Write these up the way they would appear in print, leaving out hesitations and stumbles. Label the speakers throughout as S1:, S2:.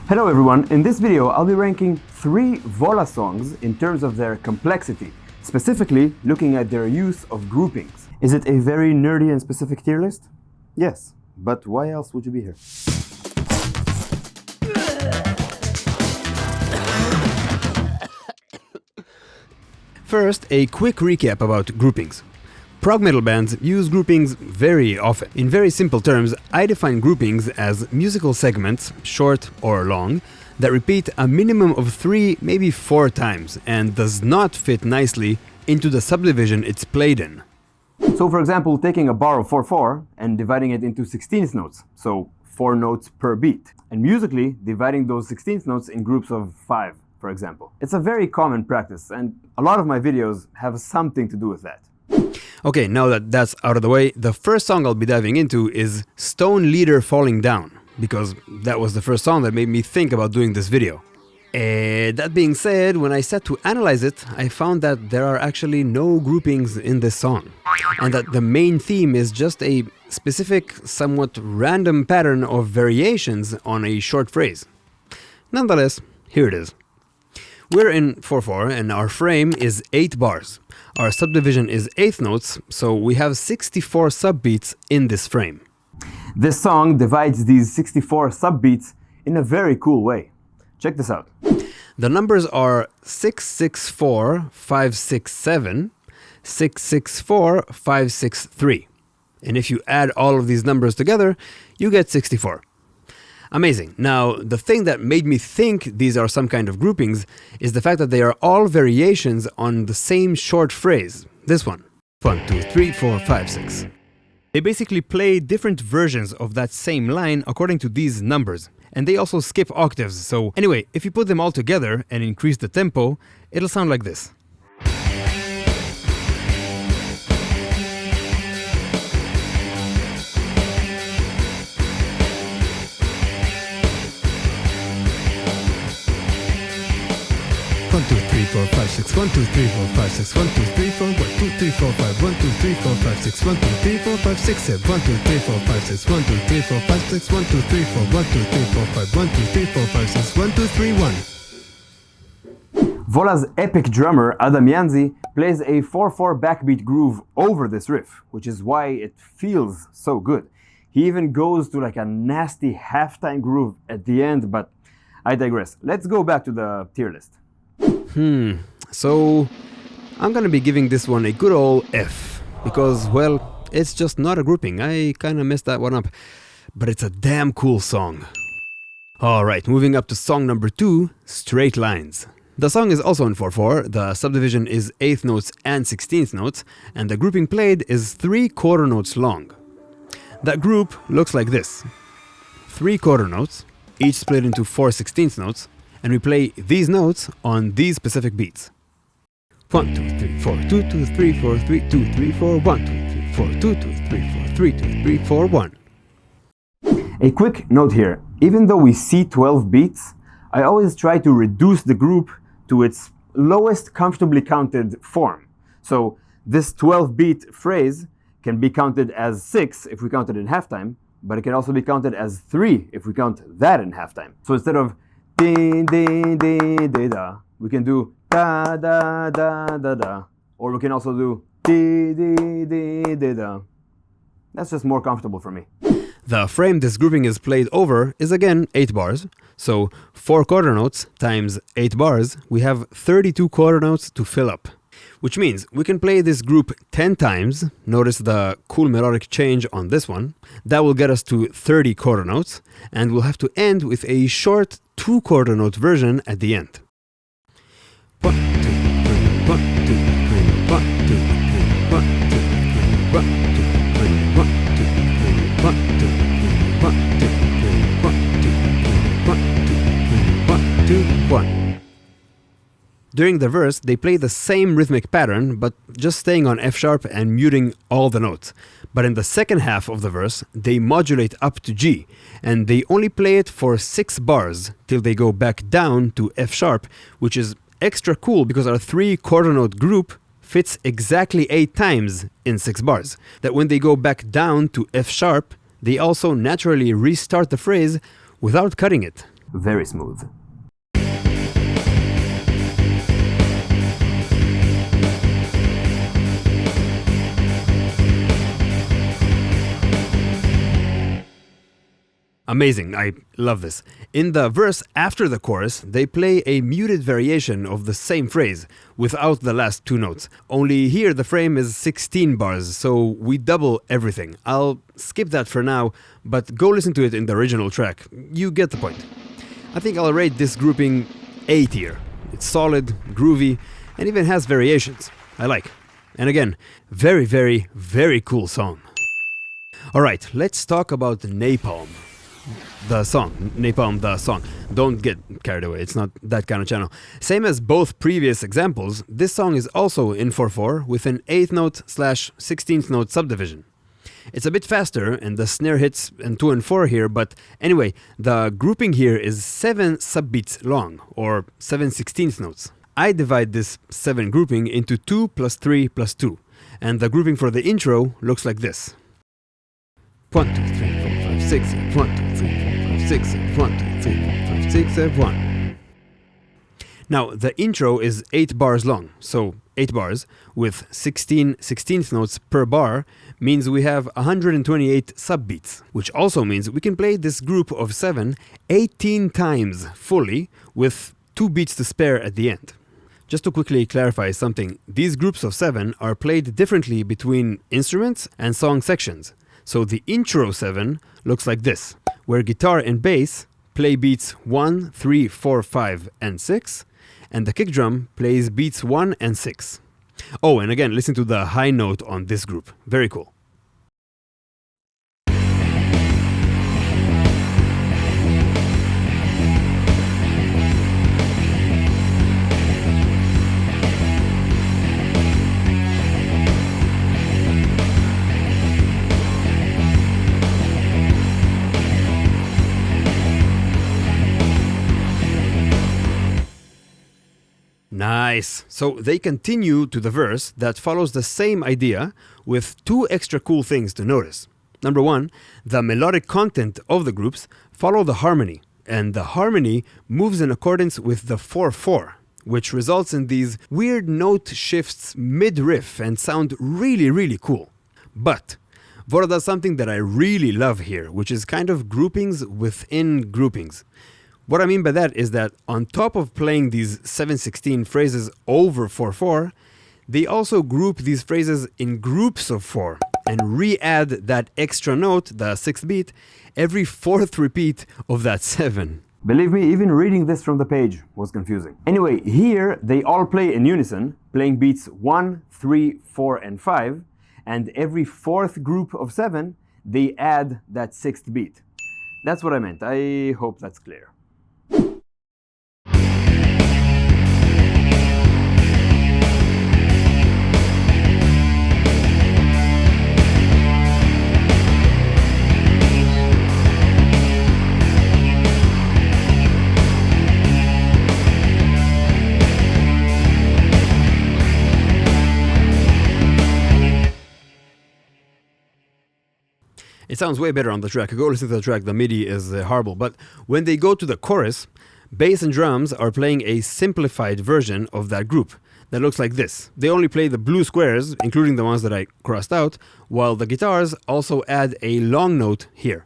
S1: Hello everyone, in this video I'll be ranking 3 VOLA songs in terms of their complexity, specifically looking at their use of groupings. Is it a very nerdy and specific tier list? Yes, but why else would you be here?
S2: First, a quick recap about groupings. Prog metal bands use groupings very often. In very simple terms, I define groupings as musical segments, short or long, that repeat a minimum of 3, maybe 4 times, and does not fit nicely into the subdivision it's played in.
S1: So for example, taking a bar of 4/4 and dividing it into 16th notes, so 4 notes per beat, and musically dividing those 16th notes in groups of 5, for example. It's a very common practice, and a lot of my videos have something to do with that.
S2: Okay, now that that's out of the way, the first song I'll be diving into is Stone Leader Falling Down, because that was the first song that made me think about doing this video. That being said, when I sat to analyze it, I found that there are actually no groupings in this song, and that the main theme is just a specific, somewhat random pattern of variations on a short phrase. Nonetheless, here it is. We're in 4/4 and our frame is 8 bars. Our subdivision is 8th notes, so we have 64 subbeats in this frame.
S1: This song divides these 64 subbeats in a very cool way. Check this out.
S2: The numbers are 664, 567, 664, 563. And if you add all of these numbers together, you get 64. Amazing. Now, the thing that made me think these are some kind of groupings is the fact that they are all variations on the same short phrase. This one. 1, 2, 3, 4, 5, 6. They basically play different versions of that same line according to these numbers. And they also skip octaves, so anyway, if you put them all together and increase the tempo, it'll sound like this. One, 2, 3, 4, 5, 6. 1, 2, 3, 4, 5, 6. 1, 2, 3, 4. 1, 2, 3, 4, 5. 1, 2, 3, 4, 5, 6. 1, 2, 3, 4, 5, 6. 7. 1, 2, 3, 4, 5, 6. 1, 2, 3, 4, 5, 6. 1, 2, 3, 4. 1, 2, 3, 4, 5. 1, 2, 3, 4, 5, 6. 1, 2, 3, 1.
S1: VOLA's epic drummer Adam Yanzi plays a 4/4 backbeat groove over this riff, which is why it feels so good. He even goes to like a nasty halftime groove at the end, but I digress. Let's go back to the tier list.
S2: So I'm gonna be giving this one a good old F, because, well, it's just not a grouping. I kinda messed that one up, but it's a damn cool song. Alright, moving up to song number 2, Straight Lines. The song is also in 4/4, the subdivision is 8th notes and 16th notes, and the grouping played is 3 quarter notes long. That group looks like this. 3 quarter notes, each split into 4 16th notes, and we play these notes on these specific beats. 1, 2, 3, 4, 2, 2, 3, 4, 3, 2, 3, 4, 1, 2, 3, 4, 2, 2, 3, 4, 3, 2, 3, 4, 1.
S1: A quick note here. Even though we see 12 beats, I always try to reduce the group to its lowest comfortably counted form. So this 12-beat phrase can be counted as 6 if we count it in halftime, but it can also be counted as 3 if we count that in halftime. So instead of din din din da da, we can do da da da da da, or we can also do di di di di da. That's just more comfortable for me.
S2: The frame this grouping is played over is again 8 bars, so 4 quarter notes times 8 bars, we have 32 quarter notes to fill up. Which means we can play this group 10 times, notice the cool melodic change on this one, that will get us to 30 quarter notes, and we'll have to end with a short 2 quarter note version at the end. 1, 2, 3, 1, 2, 3, 1, 2, 3, 1, 2, 3, 1, 2, 3, 1, 2, 3, 1, 2, 3, 1, 2, 3, 1, 2, 3, 1, 2, 3, 1, 2, 1. During the verse, they play the same rhythmic pattern, but just staying on F sharp and muting all the notes. But in the second half of the verse, they modulate up to G, and they only play it for 6 bars till they go back down to F sharp, which is extra cool because our 3 quarter note group fits exactly 8 times in 6 bars. That when they go back down to F sharp, they also naturally restart the phrase without cutting it.
S1: Very smooth.
S2: Amazing, I love this. In the verse after the chorus, they play a muted variation of the same phrase, without the last two notes. Only here the frame is 16 bars, so we double everything. I'll skip that for now, but go listen to it in the original track. You get the point. I think I'll rate this grouping A tier. It's solid, groovy, and even has variations. I like. And again, very, very, very cool song. Alright, let's talk about Napalm. The song, Napalm the song. Don't get carried away, it's not that kind of channel. Same as both previous examples, this song is also in 4/4 with an 8th note / 16th note subdivision. It's a bit faster and the snare hits in 2 and 4 here, but anyway, the grouping here is 7 subbeats long, or 7/16th notes. I divide this 7 grouping into 2 + 3 + 2, and the grouping for the intro looks like this. 1, 2, 3, 4, 5, 6, 1, 2, 3, 4, 5, 6, 1, 2, 3, 4, 5, 6, 1. Now, the intro is 8 bars long, so 8 bars with 16 16th notes per bar means we have 128 subbeats, which also means we can play this group of 7 18 times fully with 2 beats to spare at the end. Just to quickly clarify something, these groups of 7 are played differently between instruments and song sections. So the intro 7 looks like this, where guitar and bass play beats 1, 3, 4, 5, and 6, and the kick drum plays beats 1 and 6. Oh, and again, listen to the high note on this group. Very cool. Nice. So they continue to the verse that follows the same idea with 2 extra cool things to notice. Number 1, the melodic content of the groups follow the harmony, and the harmony moves in accordance with the 4/4, which results in these weird note shifts mid-riff and sound really, really cool. But VOLA does something that I really love here, which is kind of groupings within groupings. What I mean by that is that on top of playing these 7/16 phrases over 4/4, they also group these phrases in groups of 4 and re-add that extra note, the 6th beat, every 4th repeat of that 7.
S1: Believe me, even reading this from the page was confusing. Anyway, here they all play in unison, playing beats 1, 3, 4, and 5, and every 4th group of 7, they add that 6th beat. That's what I meant. I hope that's clear.
S2: It sounds way better on the track. Go listen to the track, the MIDI is horrible. But when they go to the chorus, bass and drums are playing a simplified version of that group that looks like this. They only play the blue squares, including the ones that I crossed out, while the guitars also add a long note here.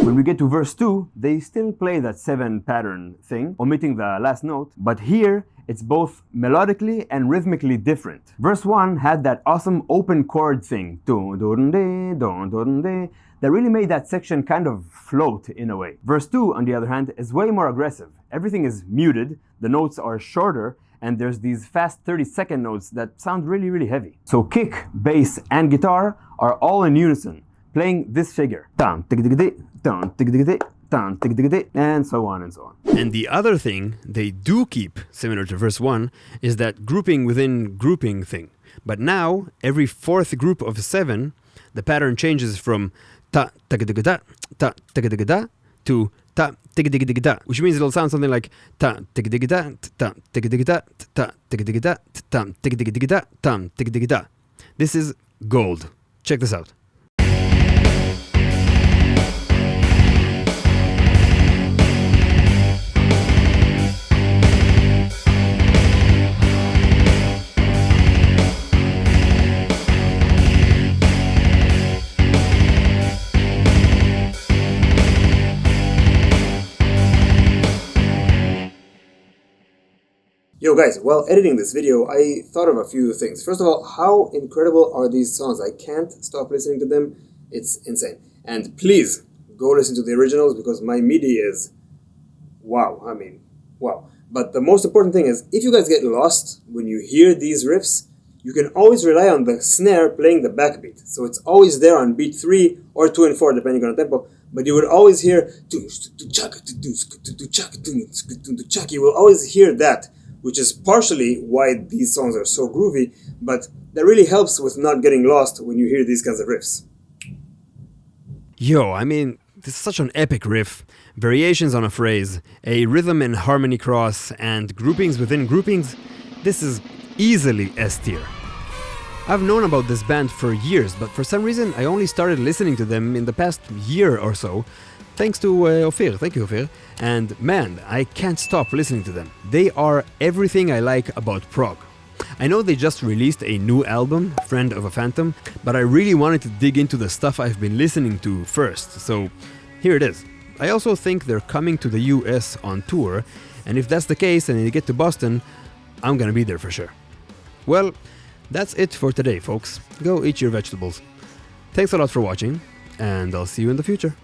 S1: When we get to verse 2, they still play that 7 pattern thing, omitting the last note, but here it's both melodically and rhythmically different. Verse 1 had that awesome open chord thing, that really made that section kind of float in a way. Verse 2, on the other hand, is way more aggressive. Everything is muted, the notes are shorter, and there's these fast 30-second notes that sound really, really heavy. So kick, bass, and guitar are all in unison, playing this figure. tan, tig, tig, tig, and so on and so on.
S2: And the other thing they do keep, similar to verse 1, is that grouping within grouping thing. But now, every fourth group of 7, the pattern changes from ta tigidigida, ta tigidigida to ta tigidigida, which means it'll sound something like ta tigidigida, ta tigidigida, ta tigidigida, ta tigidigida, tam tigidigida. This is gold. Check this out.
S1: Yo guys, while editing this video, I thought of a few things. First of all, how incredible are these songs? I can't stop listening to them. It's insane. And please, go listen to the originals because my MIDI is wow. I mean, wow. But the most important thing is, if you guys get lost when you hear these riffs, you can always rely on the snare playing the backbeat. So it's always there on beat 3 or 2 and 4, depending on the tempo. But you would always hear, you will always hear that, which is partially why these songs are so groovy, but that really helps with not getting lost when you hear these kinds of riffs.
S2: Yo, I mean, this is such an epic riff. Variations on a phrase, a rhythm and harmony cross, and groupings within groupings. This is easily S tier. I've known about this band for years, but for some reason I only started listening to them in the past year or so, thanks to Ophir. Thank you, Ophir. And man, I can't stop listening to them. They are everything I like about prog. I know they just released a new album, Friend of a Phantom, but I really wanted to dig into the stuff I've been listening to first, so here it is. I also think they're coming to the US on tour, and if that's the case and they get to Boston, I'm gonna be there for sure. Well, that's it for today, folks. Go eat your vegetables. Thanks a lot for watching, and I'll see you in the future.